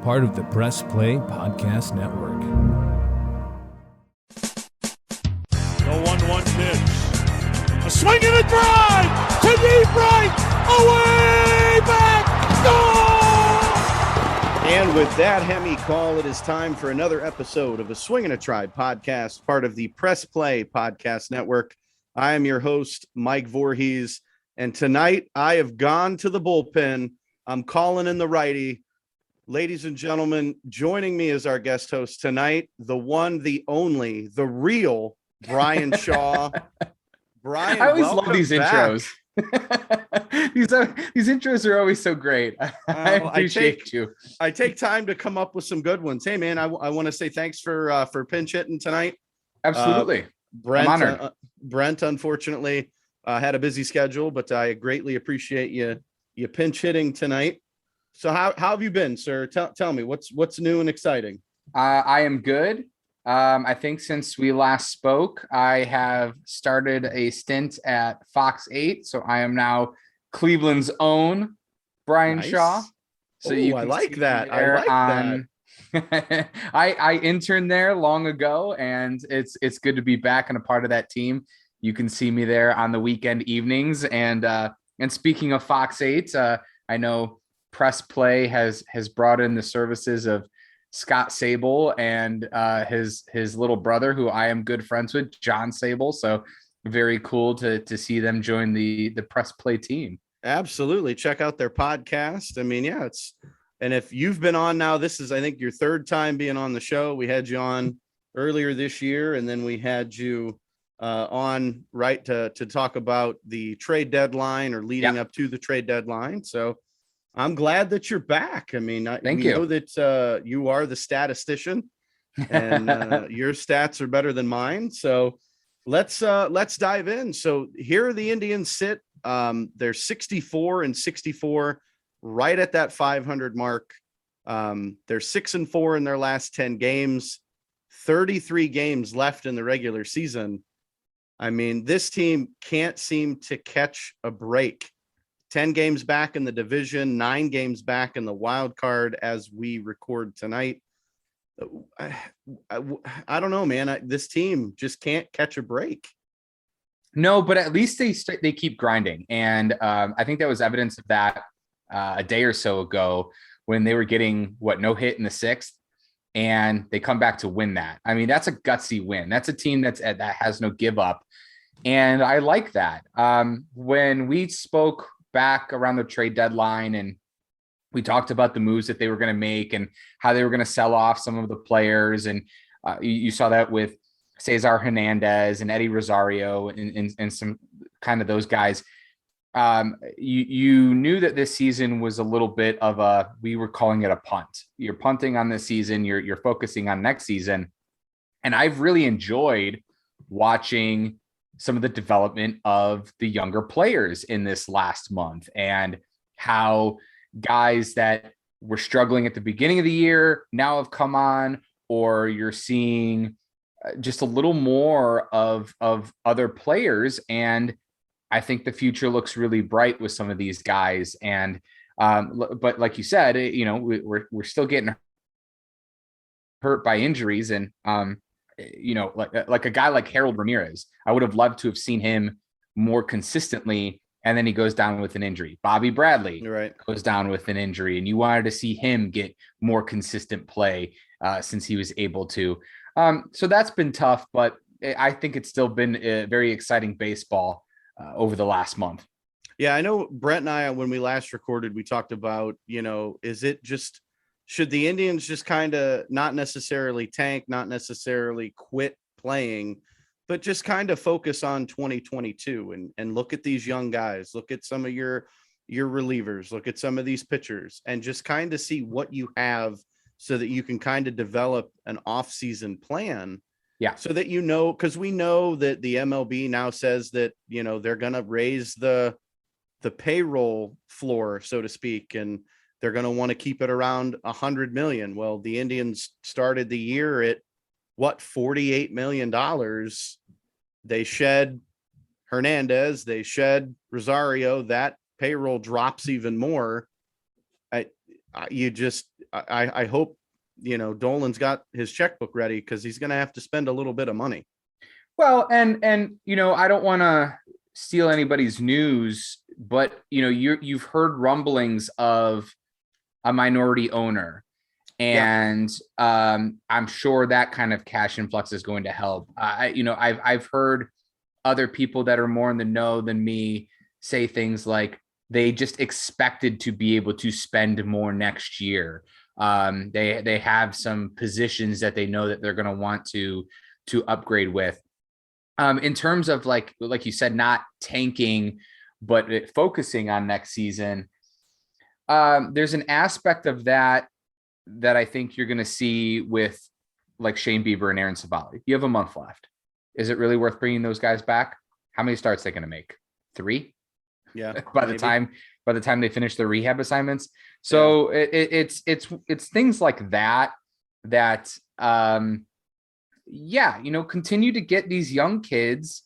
part of the Press Play Podcast Network. The 1-1 pitch. A swing and a drive to deep right. Away back. Goal! And with that Hemi call, it is time for another episode of A Swing and a Tribe podcast, part of the Press Play Podcast Network. I am your host, Mike Voorhees, and tonight I have gone to the bullpen. I'm calling in the righty. Ladies and gentlemen, joining me as our guest host tonight, the one, the only, the real Bryan Shaw. Bryan, I always love these back. intros. these intros are always so great. I appreciate you. I take time to come up with some good ones. Hey, man, I want to say thanks for pinch hitting tonight. Absolutely. Brent, I'm honored. Brent, unfortunately, had a busy schedule, but I greatly appreciate you pinch hitting tonight. So how have you been, sir? Tell me what's new and exciting. I am good. I think since we last spoke, I have started a stint at Fox 8. So I am now Cleveland's own Bryan Nice. Shaw. So I like that. I interned there long ago, and it's good to be back and a part of that team. You can see me there on the weekend evenings. And speaking of Fox 8, I know Press Play has brought in the services of Scott Sable and his little brother, who I am good friends with, John Sable. So very cool to see them join the Press Play team. Absolutely. Check out their podcast. I mean, yeah, and if you've been on now, this is, I think, your third time being on the show. We had you on earlier this year, and then we had you on to talk about the trade deadline or leading up to the trade deadline. So I'm glad that you're back. I mean, we know that you are the statistician, and your stats are better than mine. So let's dive in. So here the Indians sit. They're 64-64, right at that 500 mark. They're 6-4 in their last 10 games, 33 games left in the regular season. I mean, this team can't seem to catch a break. 10 games back in the division, 9 games back in the wild card as we record tonight. I don't know, man. This team just can't catch a break. No, but at least they keep grinding. And I think that was evidence of that a day or so ago when they were getting no hit in the 6th, and they come back to win that. I mean, that's a gutsy win. That's a team that has no give up. And I like that. When we spoke back around the trade deadline, and we talked about the moves that they were going to make and how they were going to sell off some of the players. And you saw that with Cesar Hernandez and Eddie Rosario and some kind of those guys. You knew that this season was a little bit of we were calling it a punt. You're punting on this season. You're focusing on next season. And I've really enjoyed watching some of the development of the younger players in this last month, and how guys that were struggling at the beginning of the year now have come on, or you're seeing just a little more of other players. And I think the future looks really bright with some of these guys. And but like you said, we're still getting hurt by injuries, and like a guy like Harold Ramirez, I would have loved to have seen him more consistently, and then he goes down with an injury. Bobby Bradley goes down with an injury, and you wanted to see him get more consistent play since he was able to. So that's been tough, but I think it's still been a very exciting baseball over the last month. Yeah, I know Brent and I, when we last recorded, we talked about, should the Indians just kind of not necessarily tank, not necessarily quit playing, but just kind of focus on 2022 and look at these young guys, look at some of your relievers, look at some of these pitchers, and just kind of see what you have so that you can kind of develop an off-season plan. Yeah. So that, because we know that the MLB now says that, they're going to raise the payroll floor, so to speak, and they're going to want to keep it around 100 million. Well, the Indians started the year at $48 million. They shed Hernandez, they shed Rosario, that payroll drops even more. I hope, Dolan's got his checkbook ready, because he's going to have to spend a little bit of money. Well, and I don't want to steal anybody's news, but you've heard rumblings of a minority owner, and I'm sure that kind of cash influx is going to help. I've heard other people that are more in the know than me say things like they just expected to be able to spend more next year. They have some positions that they know that they're going to want to upgrade with. In terms of like you said, not tanking, but focusing on next season, there's an aspect of that I think you're going to see with like Shane Bieber and Aaron Savali. You have a month left. Is it really worth bringing those guys back? How many starts are they going to make? 3? Yeah. by the time they finish their rehab assignments. So it's things like that continue to get these young kids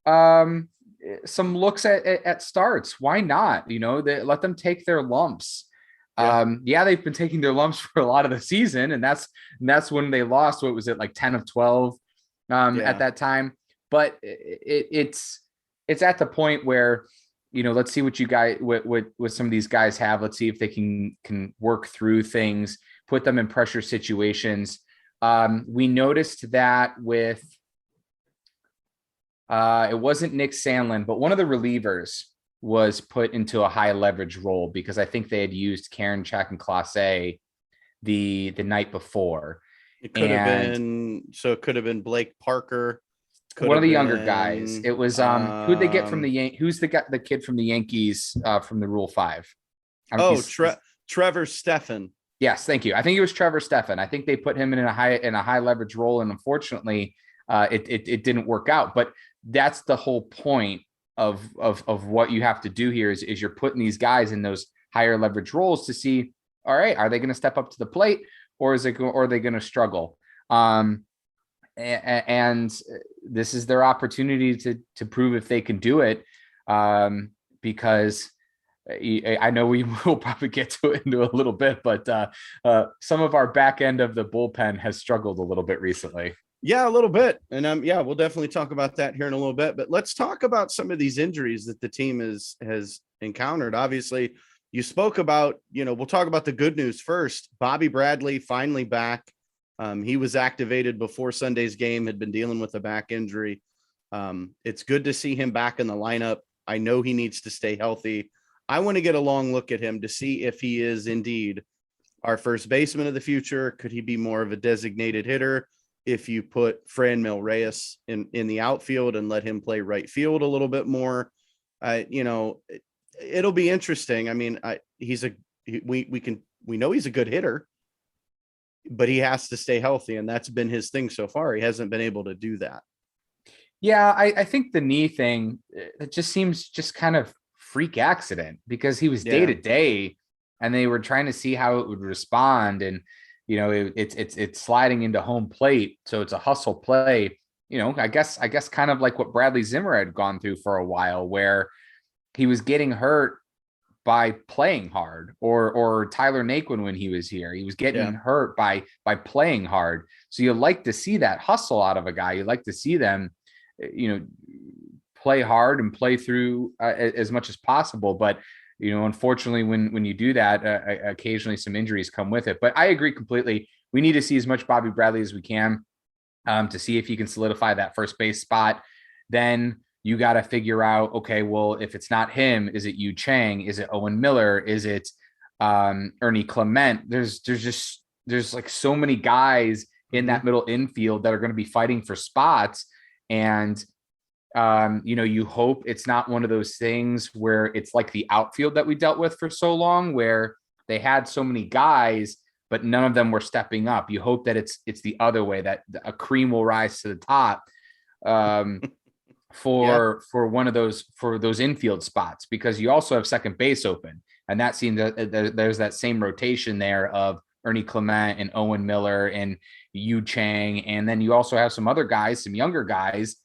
some looks at starts. Why not? Let them take their lumps. They've been taking their lumps for a lot of the season, and that's when they lost. What was it, like 10 of 12 at that time? But it's at the point where, let's see what you guys, what some of these guys have. Let's see if they can work through things, put them in pressure situations. We noticed that with, it wasn't Nick Sandlin, but one of the relievers was put into a high leverage role because I think they had used Karinchak and Clase the night before. It could have been Blake Parker. One of the younger guys. It was who'd they get from who's the kid from the Yankees from the Rule 5? Trevor Stephan. Yes, thank you. I think it was Trevor Stephan. I think they put him in a high leverage role, and unfortunately, it didn't work out. But that's the whole point of what you have to do here is you're putting these guys in those higher leverage roles to see, all right, are they going to step up to the plate, or are they going to struggle? And this is their opportunity to prove if they can do it, because I know we will probably get to it into a little bit, but some of our back end of the bullpen has struggled a little bit recently. Yeah, a little bit. And we'll definitely talk about that here in a little bit, but let's talk about some of these injuries that the team has encountered. Obviously, you spoke about, we'll talk about the good news first. Bobby Bradley finally back. He was activated before Sunday's game, had been dealing with a back injury. It's good to see him back in the lineup. I know he needs to stay healthy. I want to get a long look at him to see if he is indeed our first baseman of the future. Could he be more of a designated hitter if you put Franmil Reyes in the outfield and let him play right field a little bit more? It'll be interesting. I mean, we know he's a good hitter, but he has to stay healthy, and that's been his thing so far. He hasn't been able to do that. Yeah, I think the knee thing, it just seems just kind of freak accident, because he was day to day and they were trying to see how it would respond. And, it's sliding into home plate. So it's a hustle play, I guess kind of like what Bradley Zimmer had gone through for a while, where he was getting hurt by playing hard, or Tyler Naquin when he was here, he was getting hurt by playing hard. So you like to see that hustle out of a guy. You like to see them, play hard and play through as much as possible. But, unfortunately, when you do that, occasionally some injuries come with it. But I agree completely. We need to see as much Bobby Bradley as we can to see if he can solidify that first base spot. Then you got to figure out, okay, well, if it's not him, is it Yu Chang? Is it Owen Miller? Is it Ernie Clement? There's like so many guys in that middle infield that are going to be fighting for spots. And you hope it's not one of those things where it's like the outfield that we dealt with for so long, where they had so many guys, but none of them were stepping up. You hope that it's the other way, that a cream will rise to the top for those infield spots, because you also have second base open. And that seems that there's that same rotation there of Ernie Clement and Owen Miller and Yu Chang. And then you also have some other guys, some younger guys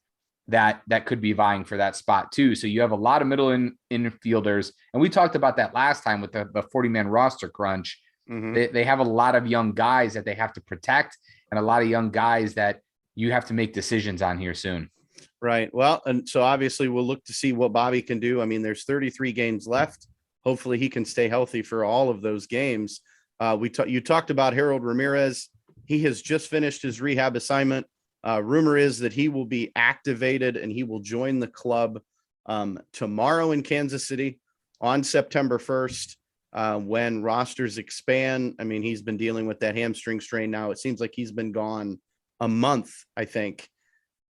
that could be vying for that spot too. So you have a lot of middle infielders. And we talked about that last time with the 40-man roster crunch. They have a lot of young guys that they have to protect, and a lot of young guys that you have to make decisions on here soon. Right. Well, and so obviously we'll look to see what Bobby can do. I mean, there's 33 games left. Hopefully he can stay healthy for all of those games. You talked about Harold Ramirez. He has just finished his rehab assignment. Rumor is that he will be activated and he will join the club tomorrow in Kansas City on September 1st when rosters expand. I mean, he's been dealing with that hamstring strain now. It seems like he's been gone a month, I think.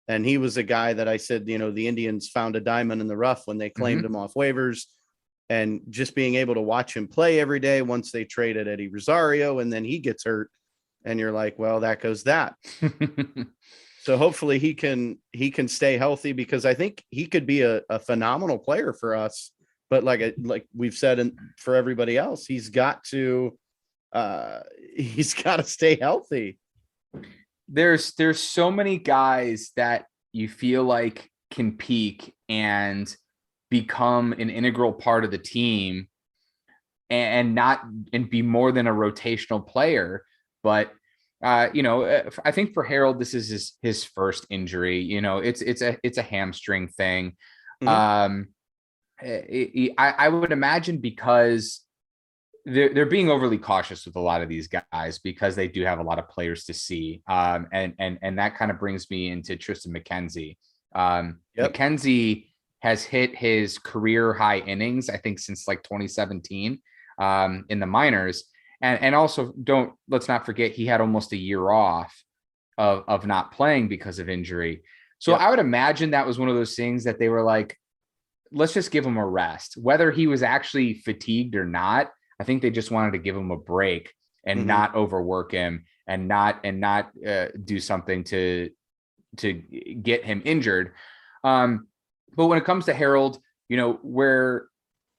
And he was a guy that I said, the Indians found a diamond in the rough when they claimed him off waivers, and just being able to watch him play every day once they traded Eddie Rosario and then he gets hurt and you're like, well, that goes that. So hopefully he can stay healthy, because I think he could be a phenomenal player for us. But like we've said, and for everybody else, he's got to stay healthy. There's so many guys that you feel like can peak and become an integral part of the team and be more than a rotational player. But I think for Harold, this is his first injury. It's a hamstring thing. I would imagine because they're being overly cautious with a lot of these guys because they do have a lot of players to see. And that kind of brings me into Tristan McKenzie. McKenzie has hit his career high innings, I think, since like 2017 in the minors. And also let's not forget, he had almost a year off of not playing because of injury. So I would imagine that was one of those things that they were like, let's just give him a rest, whether he was actually fatigued or not. I think they just wanted to give him a break and not overwork him and not do something to get him injured. But when it comes to Harold, where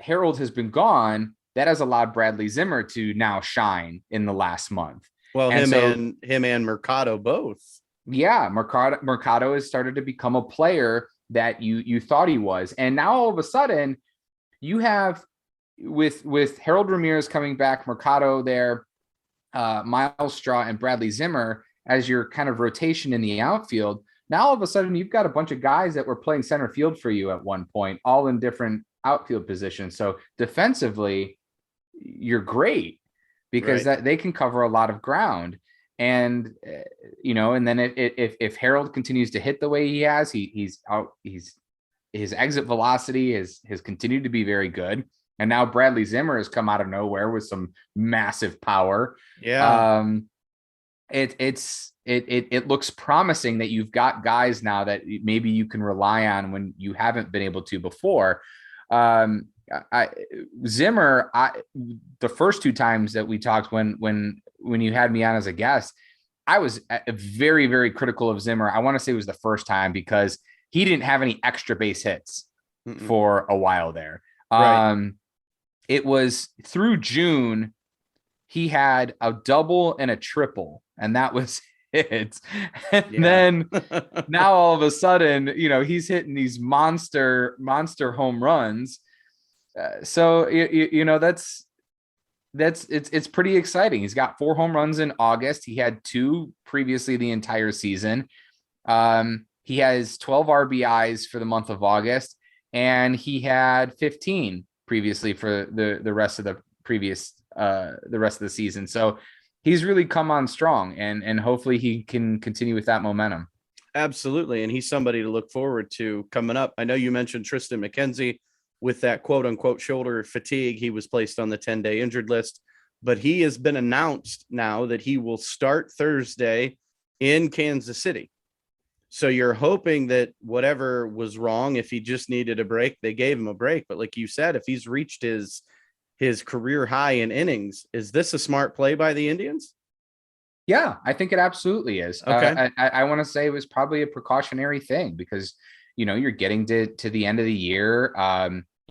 Harold has been gone, that has allowed Bradley Zimmer to now shine in the last month. Well, him and Mercado both. Yeah, Mercado has started to become a player that you thought he was, and now all of a sudden you have with Harold Ramirez coming back, Mercado there, Miles Straw and Bradley Zimmer as your kind of rotation in the outfield. Now all of a sudden you've got a bunch of guys that were playing center field for you at one point, all in different outfield positions. So defensively, you're great because that they can cover a lot of ground. And and then if Harold continues to hit the way he has, his exit velocity has continued to be very good. And now Bradley Zimmer has come out of nowhere with some massive power. Yeah. It looks promising that you've got guys now that maybe you can rely on when you haven't been able to before. Zimmer, the first two times that we talked when you had me on as a guest, I was very, very critical of Zimmer. I want to say it was the first time because he didn't have any extra base hits for a while there. Right. It was through June, he had a double and a triple, and that was it. And then now all of a sudden, he's hitting these monster home runs. So it's pretty exciting. He's got 4 home runs in August. He had 2 previously the entire season. He has 12 RBIs for the month of August, and he had 15 previously for the rest of the rest of the season. So he's really come on strong, and hopefully he can continue with that momentum. Absolutely. And he's somebody to look forward to coming up. I know you mentioned Tristan McKenzie with that quote unquote shoulder fatigue. He was placed on the 10-day injured list, but he has been announced now that he will start Thursday in Kansas City. So you're hoping that whatever was wrong, if he just needed a break, they gave him a break. But like you said, if he's reached his career high in innings, is this a smart play by the Indians? Yeah, I think it absolutely is. Okay. I want to say it was probably a precautionary thing because, you're getting to the end of the year.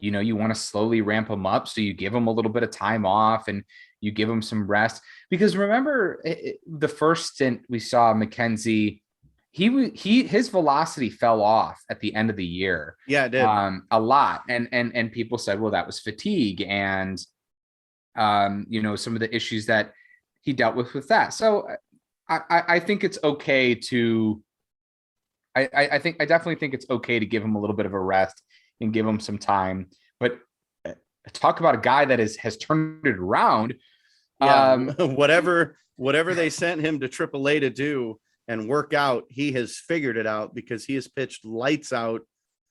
You want to slowly ramp them up. So you give them a little bit of time off and you give them some rest, because remember the first stint we saw McKenzie, his velocity fell off at the end of the year. Yeah, it did. A lot. And people said, well, that was fatigue. And some of the issues that he dealt with that. So I think it's okay to, I definitely think it's okay to give him a little bit of a rest and give him some time. But talk about a guy that has turned it around. Yeah, whatever they sent him to AAA to do and work out, he has figured it out because he has pitched lights out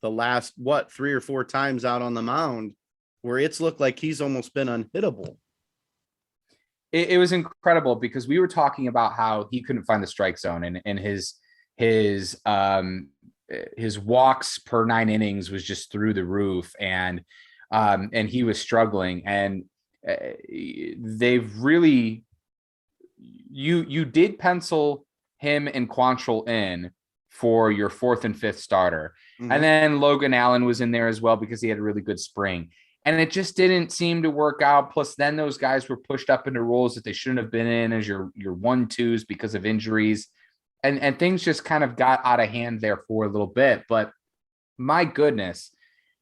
the last 3 or 4 times out on the mound, where it's looked like he's almost been unhittable. It was incredible because we were talking about how he couldn't find the strike zone, and his walks per 9 innings was just through the roof, and he was struggling. And they've really, you did pencil him and Quantrill in for your 4th and 5th starter. Mm-hmm. And then Logan Allen was in there as well because he had a really good spring. And it just didn't seem to work out. Plus, then those guys were pushed up into roles that they shouldn't have been in as your 1-2s because of injuries. And things just kind of got out of hand there for a little bit. But my goodness,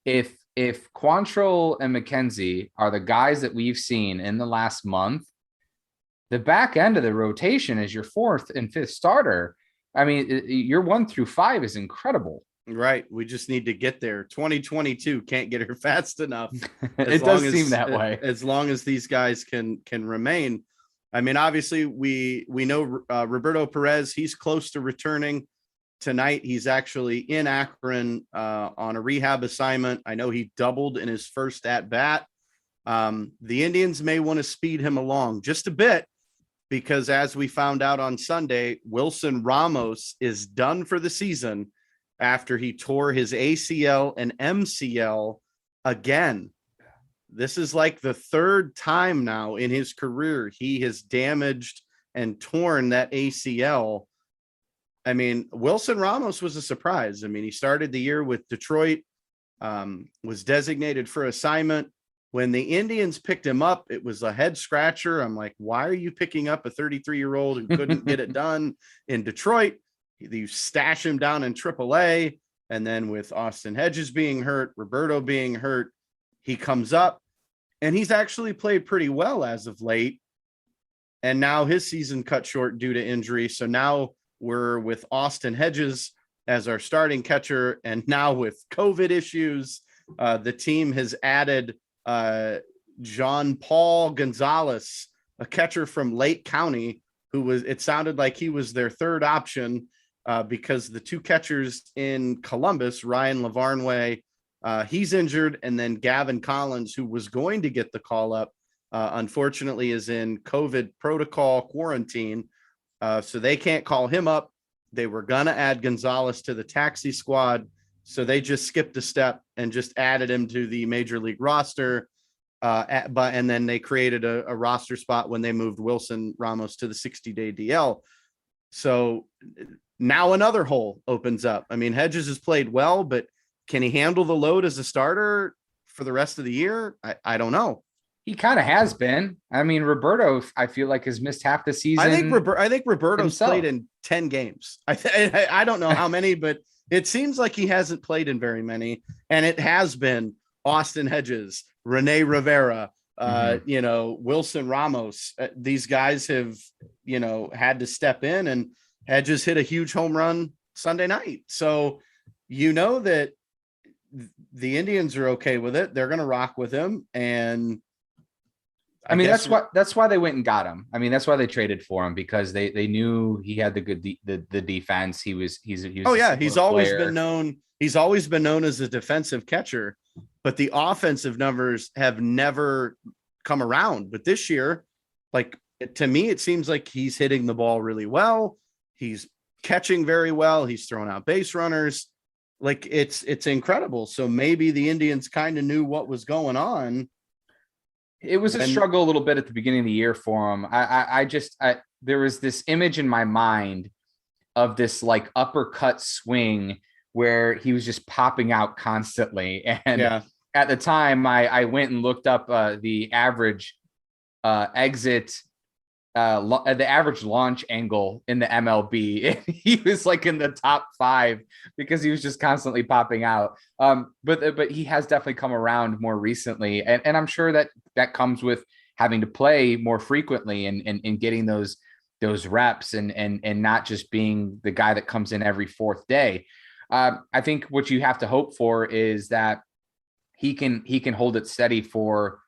if Quantrill and McKenzie are the guys that we've seen in the last month, the back end of the rotation is your 4th and 5th starter. I mean, your 1 through 5 is incredible. Right. We just need to get there. 2022 can't get her fast enough. It does seem that way. As long as these guys can remain. I mean, obviously we know Roberto Perez, he's close to returning tonight. He's actually in Akron on a rehab assignment. I know he doubled in his first at bat. The Indians may want to speed him along just a bit, because as we found out on Sunday, Wilson Ramos is done for the season after he tore his ACL and MCL again. This is like the 3rd time now in his career he has damaged and torn that ACL. I mean, Wilson Ramos was a surprise. I mean, he started the year with Detroit, was designated for assignment. When the Indians picked him up, it was a head scratcher. I'm like, why are you picking up a 33-year-old who couldn't get it done in Detroit? You stash him down in AAA. And then with Austin Hedges being hurt, Roberto being hurt, he comes up and he's actually played pretty well as of late. And now his season cut short due to injury. So now we're with Austin Hedges as our starting catcher. And now with COVID issues, the team has added John Paul Gonzalez, a catcher from Lake County, it sounded like he was their 3rd option because the 2 catchers in Columbus, Ryan Lavarnway, he's injured. And then Gavin Collins, who was going to get the call up, unfortunately is in COVID protocol quarantine. So they can't call him up. They were going to add Gonzalez to the taxi squad. So they just skipped a step and just added him to the major league roster. And then they created a roster spot when they moved Wilson Ramos to the 60-day DL. So now another hole opens up. I mean, Hedges has played well, but can he handle the load as a starter for the rest of the year? I don't know. He kind of has been. I mean, Roberto, I feel like, has missed half the season. I think Roberto's played in 10 games. I don't know how many, but it seems like he hasn't played in very many. And it has been Austin Hedges, Rene Rivera, Wilson Ramos. These guys have, had to step in, and Hedges hit a huge home run Sunday night. So, that the Indians are okay with it. They're going to rock with him. And I mean, that's why they went and got him. I mean, that's why they traded for him, because they knew he had the good the defense. He's always been known. He's always been known as a defensive catcher, but the offensive numbers have never come around. But this year, to me, it seems like he's hitting the ball really well. He's catching very well. He's throwing out base runners. It's incredible. So maybe the Indians kind of knew what was going on. It was a struggle a little bit at the beginning of the year for him. There was this image in my mind of this uppercut swing where he was just popping out constantly. And at the time I went and looked up the average exit, the average launch angle in the MLB. He was in the top 5 because he was just constantly popping out. But he has definitely come around more recently. And I'm sure that comes with having to play more frequently and getting those reps and not just being the guy that comes in every fourth day. I think what you have to hope for is that he can hold it steady for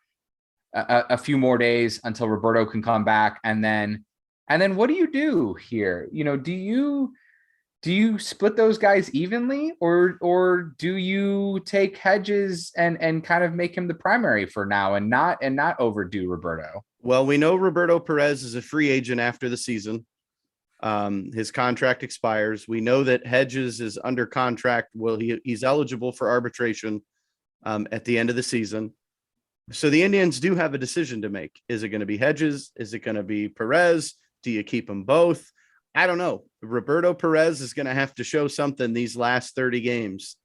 a few more days until Roberto can come back. And then what do you do here? Do you split those guys evenly, or do you take Hedges and kind of make him the primary for now and not overdo Roberto? Well, we know Roberto Perez is a free agent after the season. His contract expires. We know that Hedges is under contract. Well, he's eligible for arbitration at the end of the season. So the Indians do have a decision to make. Is it going to be Hedges? Is it going to be Perez? Do you keep them both? I don't know. Roberto Perez is going to have to show something these last 30 games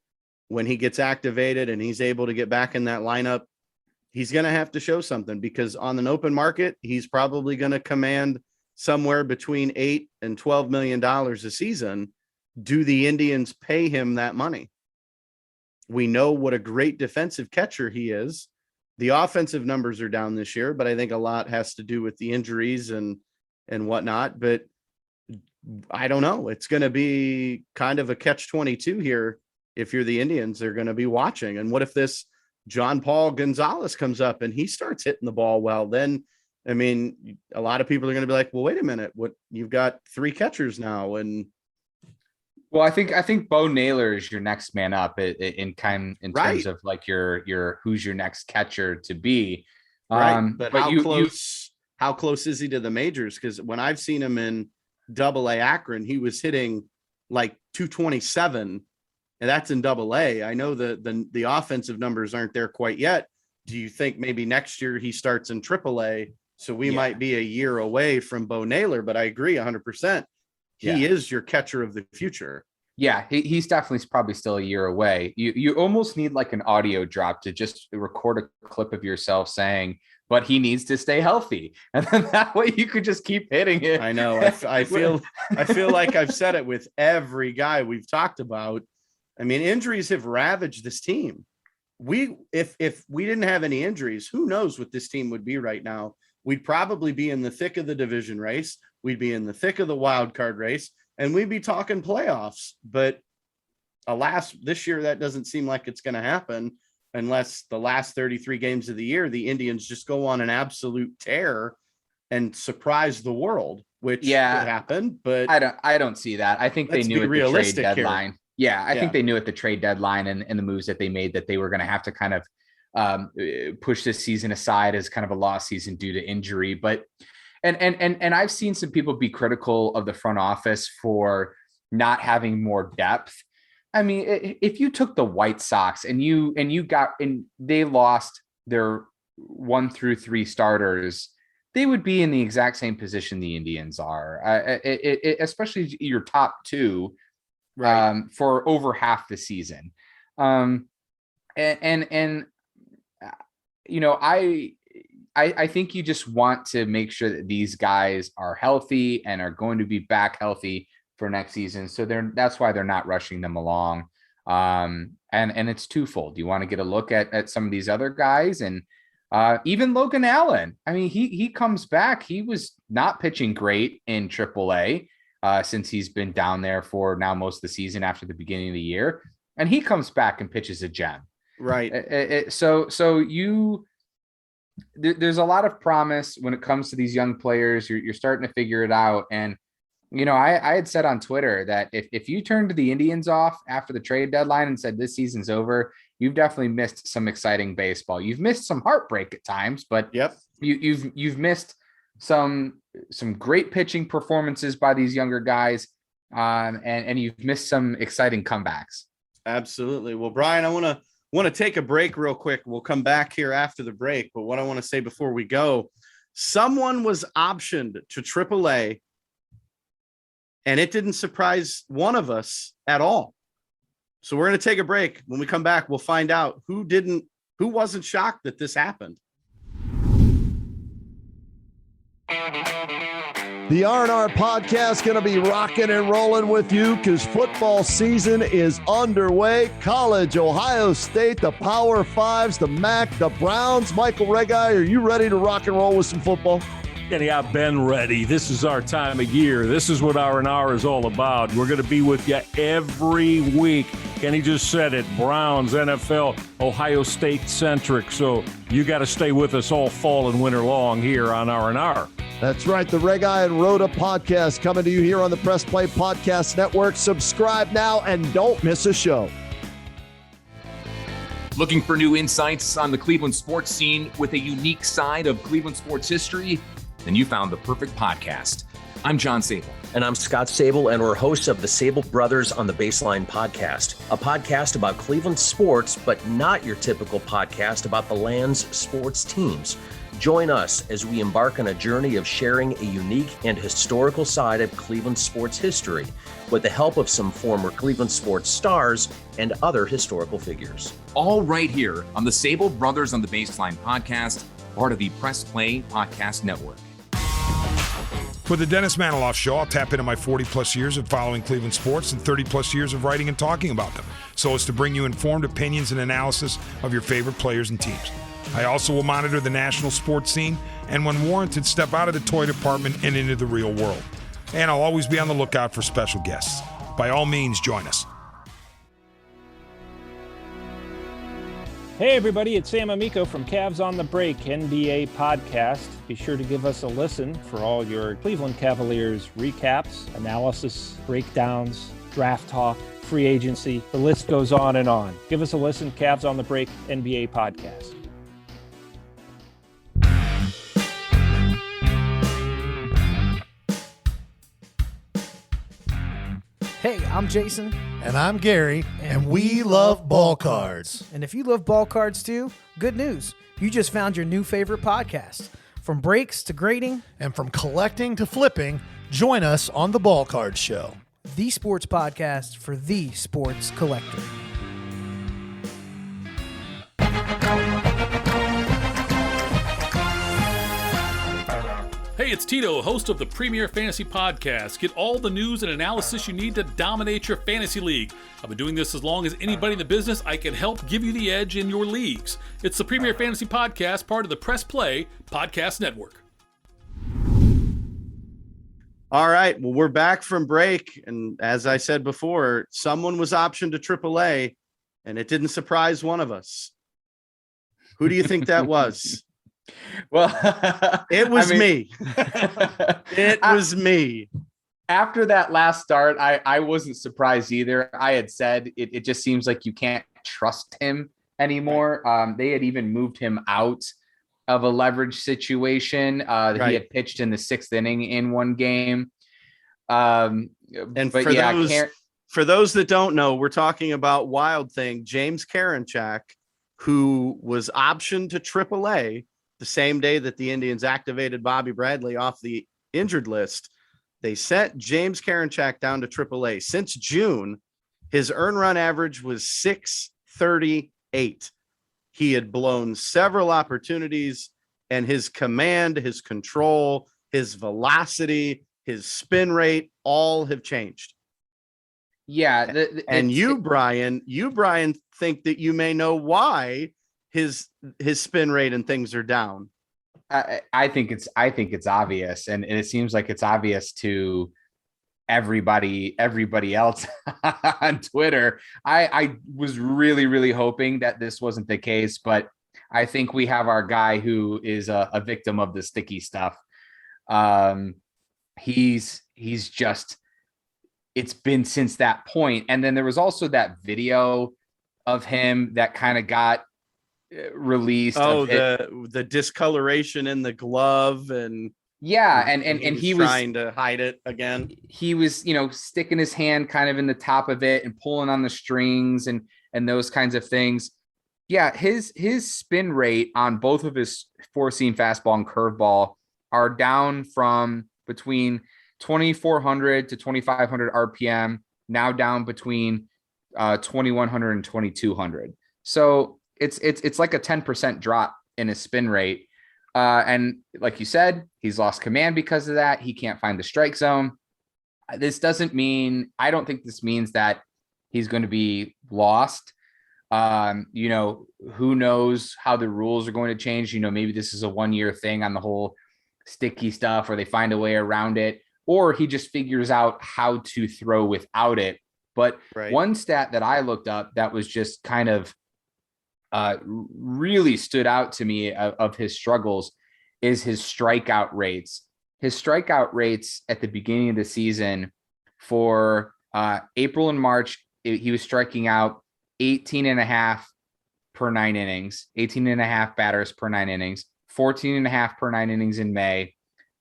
when he gets activated and he's able to get back in that lineup. He's going to have to show something, because on an open market, he's probably going to command somewhere between $8 and $12 million a season. Do the Indians pay him that money? We know what a great defensive catcher he is. The offensive numbers are down this year, but I think a lot has to do with the injuries and whatnot. But I don't know. It's going to be kind of a catch-22 here. If you're the Indians, they're going to be watching. And what if this John Paul Gonzalez comes up and he starts hitting the ball well? Then, I mean, a lot of people are going to be like, well, wait a minute, what, you've got three catchers now. And well, I think Bo Naylor is your next man up in terms right. of like your who's your next catcher to be. Right. But how close is he to the majors? Because when I've seen him in Double-A Akron, he was hitting like 227. And that's in Double-A. I know the offensive numbers aren't there quite yet. Do you think maybe next year he starts in Triple-A? So we might be a year away from Bo Naylor, but I agree 100%. He is your catcher of the future. Yeah, he's definitely probably still a year away. You almost need like an audio drop to just record a clip of yourself saying, but he needs to stay healthy. And then that way you could just keep hitting it. I know. I feel like I've said it with every guy we've talked about. I mean, injuries have ravaged this team. If we didn't have any injuries, who knows what this team would be right now? We'd probably be in the thick of the division race. We'd be in the thick of the wild card race, and we'd be talking playoffs. But alas, this year that doesn't seem like it's going to happen unless the last 33 games of the year, the Indians just go on an absolute tear and surprise the world, which could happen. But I don't see that. I think they knew at the trade deadline. Here. Yeah, I think they knew at the trade deadline and the moves that they made that they were going to have to kind of push this season aside as kind of a lost season due to injury. But and I've seen some people be critical of the front office for not having more depth. I mean, if you took the White Sox and they lost their 1 through 3 starters, they would be in the exact same position the Indians are, especially your top 2. Right. For over half the season. I think you just want to make sure that these guys are healthy and are going to be back healthy for next season. So that's why they're not rushing them along. And it's twofold. You want to get a look at some of these other guys, and even Logan Allen. I mean, he comes back. He was not pitching great in Triple-A. Since he's been down there for now most of the season after the beginning of the year, and he comes back and pitches a gem. Right. There's a lot of promise when it comes to these young players. You're starting to figure it out. And, I had said on Twitter that if you turned the Indians off after the trade deadline and said this season's over, you've definitely missed some exciting baseball. You've missed some heartbreak at times, but you've missed some great pitching performances by these younger guys, and you've missed some exciting comebacks. Absolutely. Well, Bryan, I want to take a break real quick. We'll come back here after the break, but what I want to say before we go, someone was optioned to Triple-A, and it didn't surprise one of us at all. So we're going to take a break. When we come back, we'll find out who wasn't shocked that this happened. The R&R podcast going to be rocking and rolling with you because football season is underway. College, Ohio State, the Power Fives, the MAC, the Browns. Michael Regai, are you ready to rock and roll with some football? Kenny, I've been ready. This is our time of year. This is what R&R is all about. We're going to be with you every week. Kenny just said it. Browns, NFL, Ohio State centric. So you got to stay with us all fall and winter long here on R&R. That's right. The Regai and Rhoda podcast coming to you here on the Press Play Podcast Network. Subscribe now and don't miss a show. Looking for new insights on the Cleveland sports scene with a unique side of Cleveland sports history? Then you found the perfect podcast. I'm John Sable. And I'm Scott Sable, and we're hosts of the Sable Brothers on the Baseline podcast, a podcast about Cleveland sports, but not your typical podcast about the land's sports teams. Join us as we embark on a journey of sharing a unique and historical side of Cleveland sports history with the help of some former Cleveland sports stars and other historical figures. All right here on the Sable Brothers on the Baseline podcast, part of the Press Play Podcast Network. For the Dennis Maniloff Show, I'll tap into my 40-plus years of following Cleveland sports and 30-plus years of writing and talking about them, so as to bring you informed opinions and analysis of your favorite players and teams. I also will monitor the national sports scene and, when warranted, step out of the toy department and into the real world. And I'll always be on the lookout for special guests. By all means, join us. Hey everybody, it's Sam Amico from Cavs on the Break NBA podcast. Be sure to give us a listen for all your Cleveland Cavaliers recaps, analysis, breakdowns, draft talk, free agency. The list goes on and on. Give us a listen, Cavs on the Break NBA podcast. Hey, I'm Jason. And I'm Gary, and we love ball cards. And if you love ball cards too, good news. You just found your new favorite podcast. From breaks to grading. And from collecting to flipping, join us on the Ball Card Show. The sports podcast for the sports collector. Hey, it's Tito, host of the Premier Fantasy Podcast. Get all the news and analysis you need to dominate your fantasy league. I've been doing this as long as anybody in the business. I can help give you the edge in your leagues. It's the Premier Fantasy Podcast, part of the Press Play Podcast Network. All right. Well, we're back from break. And as I said before, someone was optioned to AAA, and it didn't surprise one of us. Who do you think that was? Well, it was me. It was me. After that last start, I wasn't surprised either. I had said it just seems like you can't trust him anymore. They had even moved him out of a leverage situation. He had pitched in the 6th inning in one game. And for those that don't know, we're talking about Wild Thing, James Karinchak, who was optioned to AAA the same day that the Indians activated Bobby Bradley off the injured list. They sent James Karinchak down to AAA. Since June, his earn run average was 638. He had blown several opportunities, and his command, his control, his velocity, his spin rate, all have changed. Yeah. You, Brian, think that you may know why his spin rate and things are down. I think it's obvious, and it seems like it's obvious to everybody else on Twitter. I was really hoping that this wasn't the case, but I think we have our guy who is a victim of the sticky stuff. He's just, it's been since that point. And then there was also that video of him that kind of got released. The discoloration in the glove, and he was trying to hide it again. He was, sticking his hand kind of in the top of it and pulling on the strings and those kinds of things. Yeah, his spin rate on both of his 4-seam fastball and curveball are down from between 2,400 to 2,500 RPM, now down between 2,100 and 2,200. So it's like a 10% drop in his spin rate. And like you said, he's lost command because of that. He can't find the strike zone. I don't think this means that he's going to be lost. Who knows how the rules are going to change? Maybe this is a 1-year thing on the whole sticky stuff, or they find a way around it, or he just figures out how to throw without it. But one stat that I looked up that was just kind of really stood out to me of his struggles is his strikeout rates. His strikeout rates at the beginning of the season for April and March, he was striking out 18.5 per 9 innings, 18.5 batters per 9 innings, 14.5 per 9 innings in May,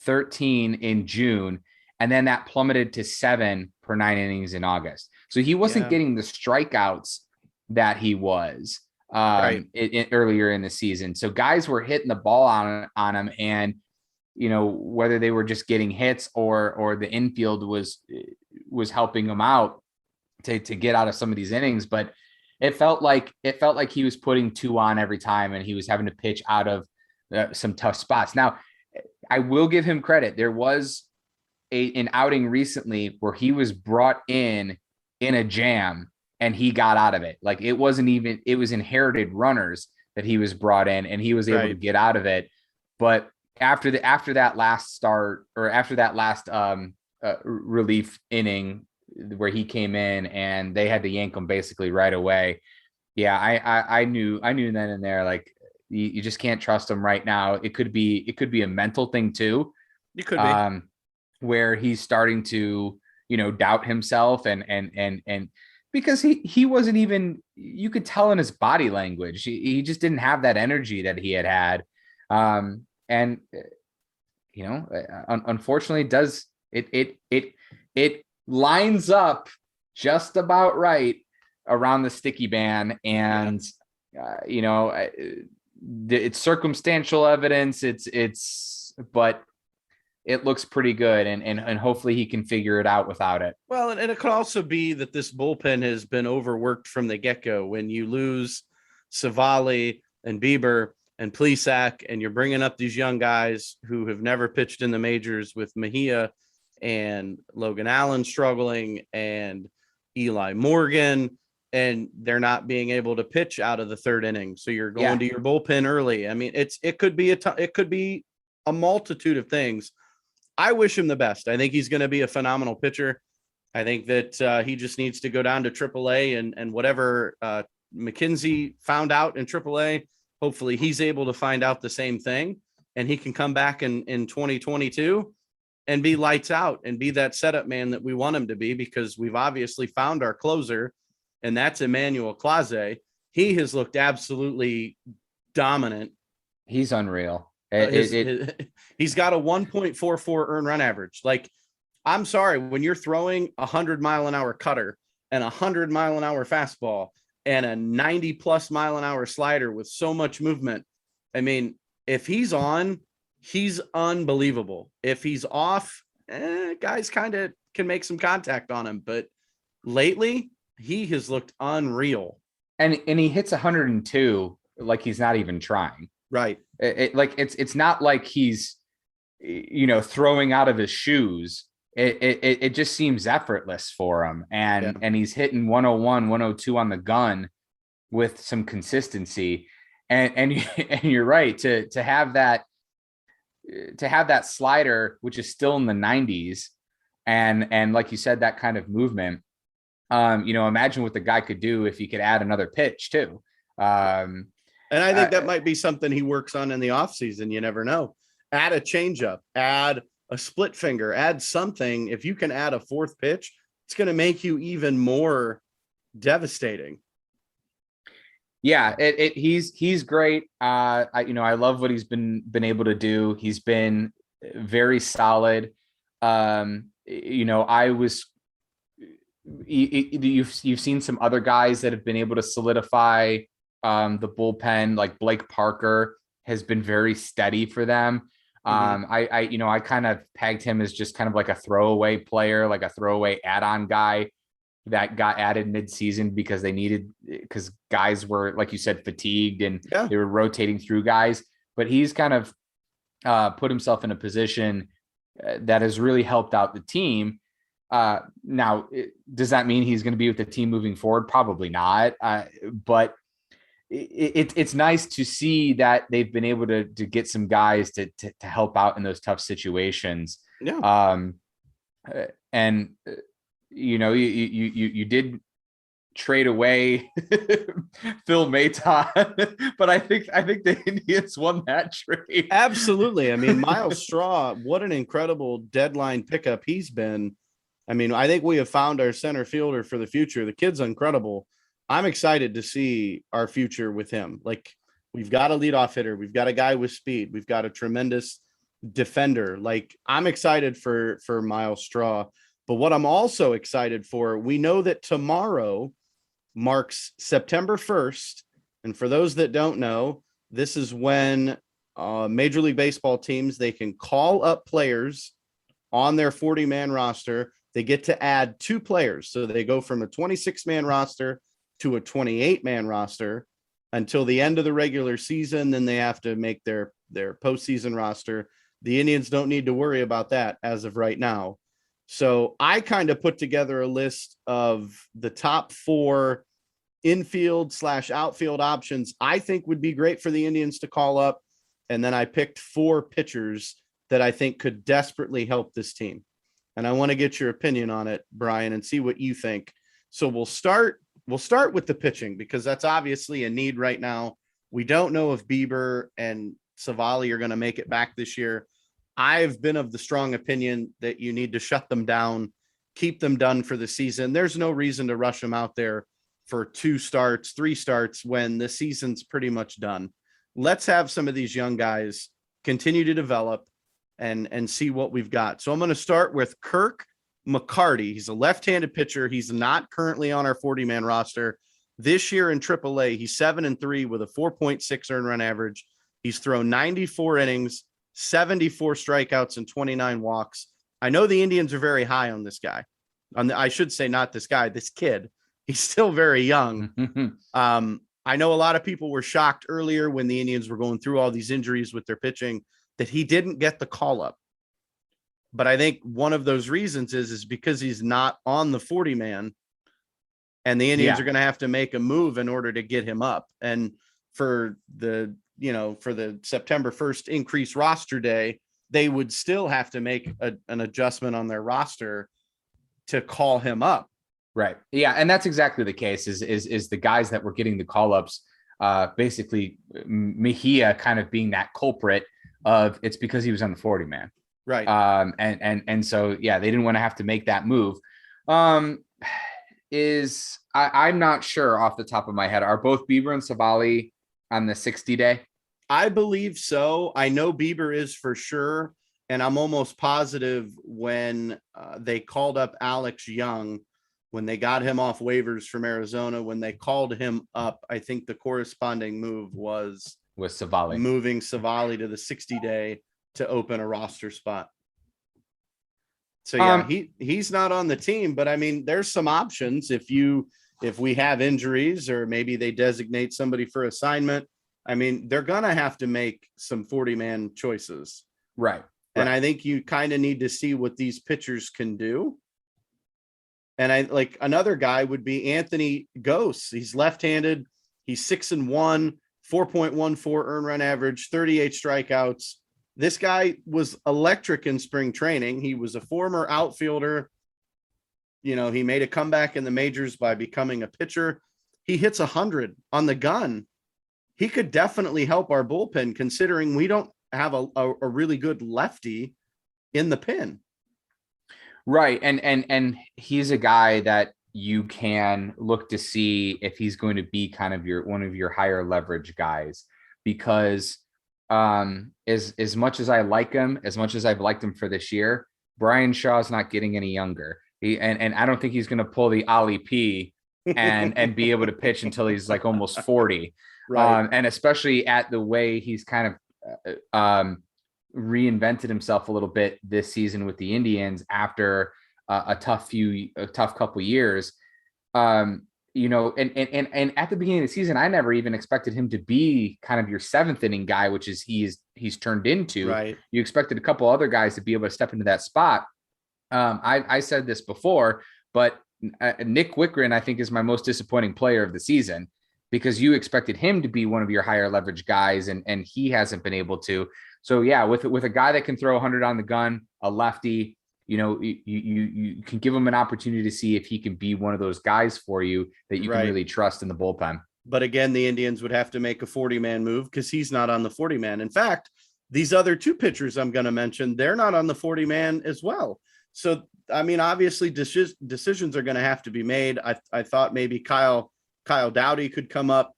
13 in June, and then that plummeted to 7 per 9 innings in August. So he wasn't getting the strikeouts that he was earlier in the season. So guys were hitting the ball on him, and whether they were just getting hits or the infield was helping him out to get out of some of these innings. But it felt like he was putting 2 on every time, and he was having to pitch out of some tough spots. Now, I will give him credit. There was an outing recently where he was brought in a jam and he got out of it. Like it was inherited runners that he was brought in, and he was able to get out of it. But after that last start, or after that last relief inning where he came in and they had to yank him basically right away. Yeah, I knew then and there, like you just can't trust him right now. It could be a mental thing too. It could be where he's starting to, doubt himself and because he wasn't even, you could tell in his body language, he just didn't have that energy that he had. Unfortunately it lines up just about right around the sticky ban. And, it's circumstantial evidence. But it looks pretty good, and hopefully he can figure it out without it. Well, and it could also be that this bullpen has been overworked from the get-go. When you lose Savali and Bieber and Plesac, and you're bringing up these young guys who have never pitched in the majors, with Mejia and Logan Allen struggling and Eli Morgan, and they're not being able to pitch out of the 3rd inning. So you're going to your bullpen early. I mean, it could be a multitude of things. I wish him the best. I think he's going to be a phenomenal pitcher. I think that he just needs to go down to AAA and whatever McKenzie found out in AAA, hopefully he's able to find out the same thing, and he can come back in 2022 and be lights out and be that setup man that we want him to be, because we've obviously found our closer, and that's Emmanuel Clase. He has looked absolutely dominant. He's unreal. He's got a 1.44 earned run average. Like, I'm sorry, when you're throwing 100-mile-an-hour cutter and 100-mile-an-hour fastball and a 90+ mile-an-hour slider with so much movement, I mean, if he's on, he's unbelievable. If he's off, guys kind of can make some contact on him. But lately, he has looked unreal. And he hits 102 like he's not even trying. Right. It's not like he's, throwing out of his shoes. It just seems effortless for him. And he's hitting 101, 102 on the gun with some consistency. And you're right, to have that slider, which is still in the 90s, and like you said, that kind of movement. Imagine what the guy could do if he could add another pitch too. And I think that might be something he works on in the offseason. You never know. Add a changeup, add a split finger, add something. If you can add a 4th pitch, it's going to make you even more devastating. Yeah, he's great. I love what he's been able to do. He's been very solid. You've seen some other guys that have been able to solidify the bullpen, like Blake Parker has been very steady for them. I kind of pegged him as just kind of like a throwaway player, like a throwaway add-on guy that got added mid-season because guys were, like you said, fatigued, and they were rotating through guys. But he's kind of put himself in a position that has really helped out the team. Now, does that mean he's going to be with the team moving forward? Probably not. But it's nice to see that they've been able to get some guys to help out in those tough situations. Yeah. And you did trade away Phil Maton, but I think the Indians won that trade. Absolutely. I mean, Miles Straw, what an incredible deadline pickup he's been. I mean, I think we have found our center fielder for the future. The kid's incredible. I'm excited to see our future with him. Like, we've got a leadoff hitter. We've got a guy with speed. We've got a tremendous defender. Like, I'm excited for Miles Straw. But what I'm also excited for, we know that tomorrow marks September 1st. And for those that don't know, this is when Major League Baseball teams, they can call up players on their 40-man roster. They get to add 2 players. So they go from a 26-man roster to a 28-man roster until the end of the regular season. Then they have to make their postseason roster. The Indians don't need to worry about that as of right now. So I kind of put together a list of the top 4 infield/outfield options I think would be great for the Indians to call up. And then I picked 4 pitchers that I think could desperately help this team. And I want to get your opinion on it, Bryan, and see what you think. So we'll start with the pitching, because that's obviously a need right now. We don't know if Bieber and Savali are going to make it back this year. I've been of the strong opinion that you need to shut them down, keep them done for the season. There's no reason to rush them out there for 2 starts, 3 starts when the season's pretty much done. Let's have some of these young guys continue to develop and see what we've got. So I'm going to start with Kirk McCarty. He's a left-handed pitcher. He's not currently on our 40-man roster. This year in AAA, he's 7-3 with a 4.6 earned run average. He's thrown 94 innings, 74 strikeouts, and 29 walks. I know the Indians are very high on this guy. I should say not this guy, this kid. He's still very young. I know a lot of people were shocked earlier when the Indians were going through all these injuries with their pitching that he didn't get the call up. But I think one of those reasons is because he's not on the 40-man, and the Indians are going to have to make a move in order to get him up. And for the September 1st increased roster day, they would still have to make an adjustment on their roster to call him up. Right. Yeah. And that's exactly the case is the guys that were getting the call ups, basically Mejia kind of being that culprit of it's because he was on the 40-man. Right. And so, yeah, they didn't want to have to make that move. I'm not sure off the top of my head. Are both Bieber and Savali on the 60-day? I believe so. I know Bieber is for sure. And I'm almost positive when they called up Alex Young, when they got him off waivers from Arizona, when they called him up, I think the corresponding move was Savali, moving Savali to the 60-day to open a roster spot. So yeah, he's not on the team, but I mean, there's some options if we have injuries or maybe they designate somebody for assignment. I mean, they're going to have to make some 40-man choices. Right. And I think you kind of need to see what these pitchers can do. And I like another guy would be Anthony Gose. He's left-handed. He's 6-1, 4.14 earned run average, 38 strikeouts. This guy was electric in spring training. He was a former outfielder. You know, he made a comeback in the majors by becoming a pitcher. He hits 100 on the gun. He could definitely help our bullpen, considering we don't have a really good lefty in the pen. Right. And he's a guy that you can look to see if he's going to be kind of one of your higher leverage guys, because as much as I like him, as much as I've liked him for this year, Bryan Shaw is not getting any younger. And I don't think he's going to pull the Ali P and be able to pitch until he's like almost 40. Right. And especially at the way he's kind of reinvented himself a little bit this season with the Indians after a tough couple years. and at the beginning of the season, I never even expected him to be kind of your seventh inning guy, which is he's turned into. Right. You expected a couple other guys to be able to step into that spot. I said this before, but Nick Wickren, I think, is my most disappointing player of the season, because you expected him to be one of your higher leverage guys, and he hasn't been able to. So yeah, with a guy that can throw 100 on the gun, a lefty, you can give him an opportunity to see if he can be one of those guys for you that you can really trust in the bullpen. But again, the Indians would have to make a 40-man move because he's not on the 40-man. In fact, these other two pitchers I'm going to mention, they're not on the 40-man as well. So, I mean, obviously decisions are going to have to be made. I thought maybe Kyle Dowdy could come up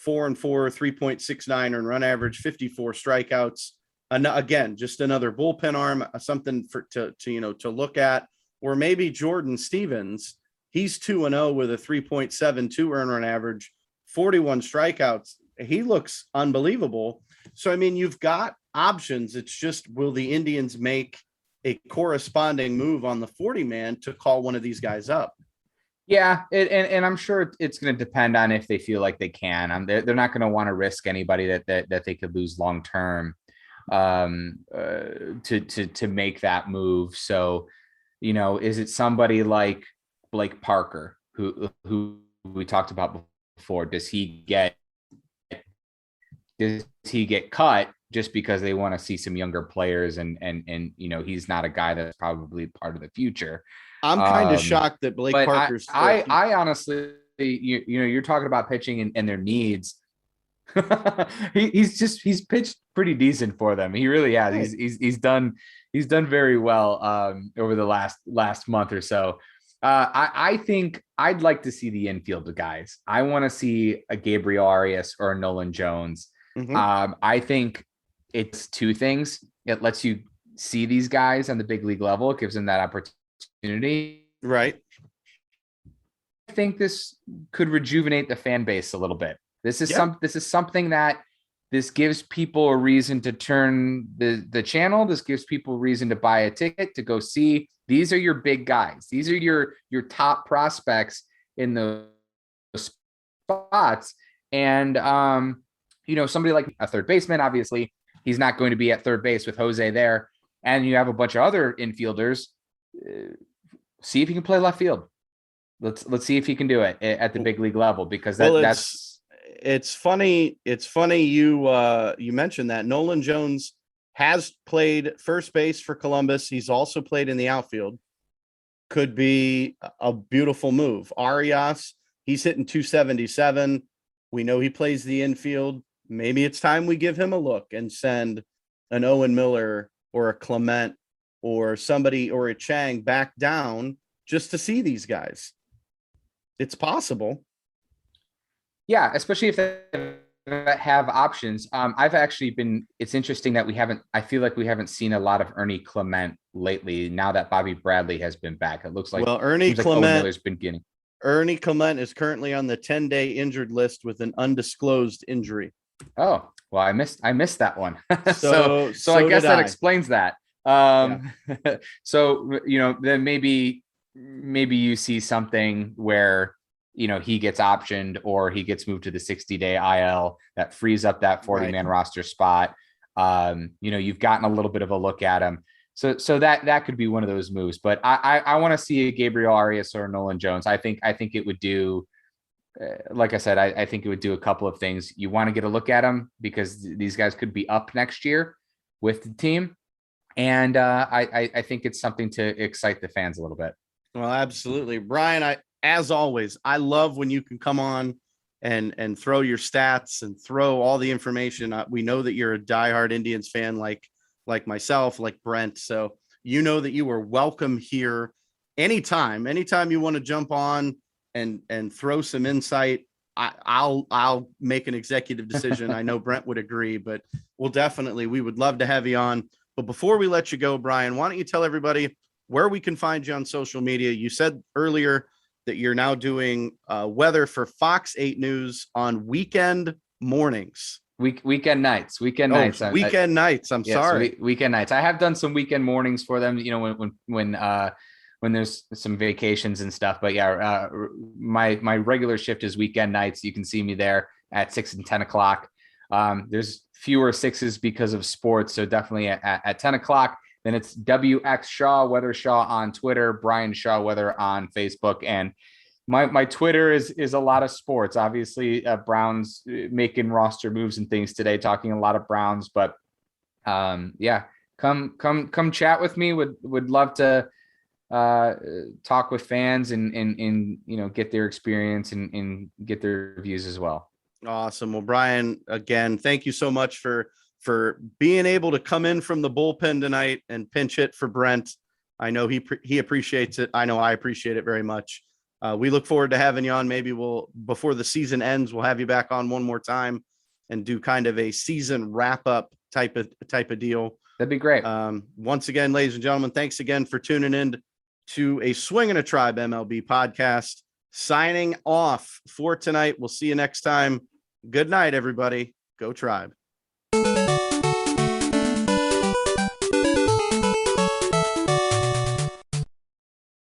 4-4, 3.69 earned run average, 54 strikeouts. And again, just another bullpen arm, something to look at. Or maybe Jordan Stevens, he's 2-0 with a 3.72 earned run average, 41 strikeouts. He looks unbelievable. So, I mean, you've got options. It's just, will the Indians make a corresponding move on the 40-man to call one of these guys up? Yeah, and I'm sure it's going to depend on if they feel like they can. They're not going to want to risk anybody that they could lose long term to make that move. So, is it somebody like Blake Parker, who we talked about before? Does he get cut just because they want to see some younger players and he's not a guy that's probably part of the future? I'm kind of shocked that Blake Parker's. I honestly, you're talking about pitching and their needs. he's pitched pretty decent for them. He really has. He's done very well over the last month or so. I think I'd like to see the infield guys. I want to see a Gabriel Arias or a Nolan Jones. Mm-hmm. I think it's two things. It lets you see these guys on the big league level. It gives them that opportunity. Right. I think this could rejuvenate the fan base a little bit. This is something that this gives people a reason to turn the channel. This gives people a reason to buy a ticket to go see. These are your big guys. These are your top prospects in those spots. And somebody like a third baseman, obviously, he's not going to be at third base with Jose there. And you have a bunch of other infielders. See if you can play left field. Let's see if he can do it at the big league level, because that's. It's funny. It's funny you mentioned that Nolan Jones has played first base for Columbus. He's also played in the outfield. Could be a beautiful move. Arias, he's hitting 277. We know he plays the infield. Maybe it's time we give him a look and send an Owen Miller or a Clement or somebody or a Chang back down just to see these guys. It's possible. Yeah, especially if they have options. It's interesting that I feel like we haven't seen a lot of Ernie Clement lately now that Bobby Bradley has been back. It looks like, Ernie Clement has been getting. Ernie Clement is currently on the 10-day injured list with an undisclosed injury. Oh, well, I missed that one. So I guess that explains that. So, then maybe you see something where, he gets optioned or he gets moved to the 60-day IL that frees up that 40-man roster spot. You've gotten a little bit of a look at him. So that could be one of those moves, but I want to see a Gabriel Arias or Nolan Jones. I think it would do, like I said, I think it would do a couple of things. You want to get a look at them because these guys could be up next year with the team. And I think it's something to excite the fans a little bit. Well, absolutely. Bryan, as always, I love when you can come on and throw your stats and throw all the information. We know that you're a diehard Indians fan like myself, like Brent. So that you are welcome here anytime you want to jump on and throw some insight. I'll make an executive decision. I know Brent would agree, but we would love to have you on. But before we let you go, Bryan, why don't you tell everybody where we can find you on social media? You said earlier that you're now doing weather for Fox 8 News on weekend mornings. Weekend nights. I'm sorry. Weekend nights. I have done some weekend mornings for them. When when there's some vacations and stuff. But yeah, my regular shift is weekend nights. You can see me there at 6 and 10 o'clock. There's fewer 6s because of sports. So definitely at 10 o'clock. Then it's WX Shaw, Weather Shaw on Twitter, Bryan Shaw Weather on Facebook. And my Twitter is a lot of sports. Obviously, Browns making roster moves and things today, talking a lot of Browns. But yeah, come chat with me. Would love to talk with fans and get their experience and get their reviews as well. Awesome. Well, Bryan, again, thank you so much for being able to come in from the bullpen tonight and pinch hit for Brent. I know he appreciates it. I know I appreciate it very much. We look forward to having you on. Maybe before the season ends, we'll have you back on one more time and do kind of a season wrap up type of deal. That'd be great. Once again, ladies and gentlemen, thanks again for tuning in to a Swing and a Tribe MLB podcast. Signing off for tonight. We'll see you next time. Good night, everybody. Go Tribe.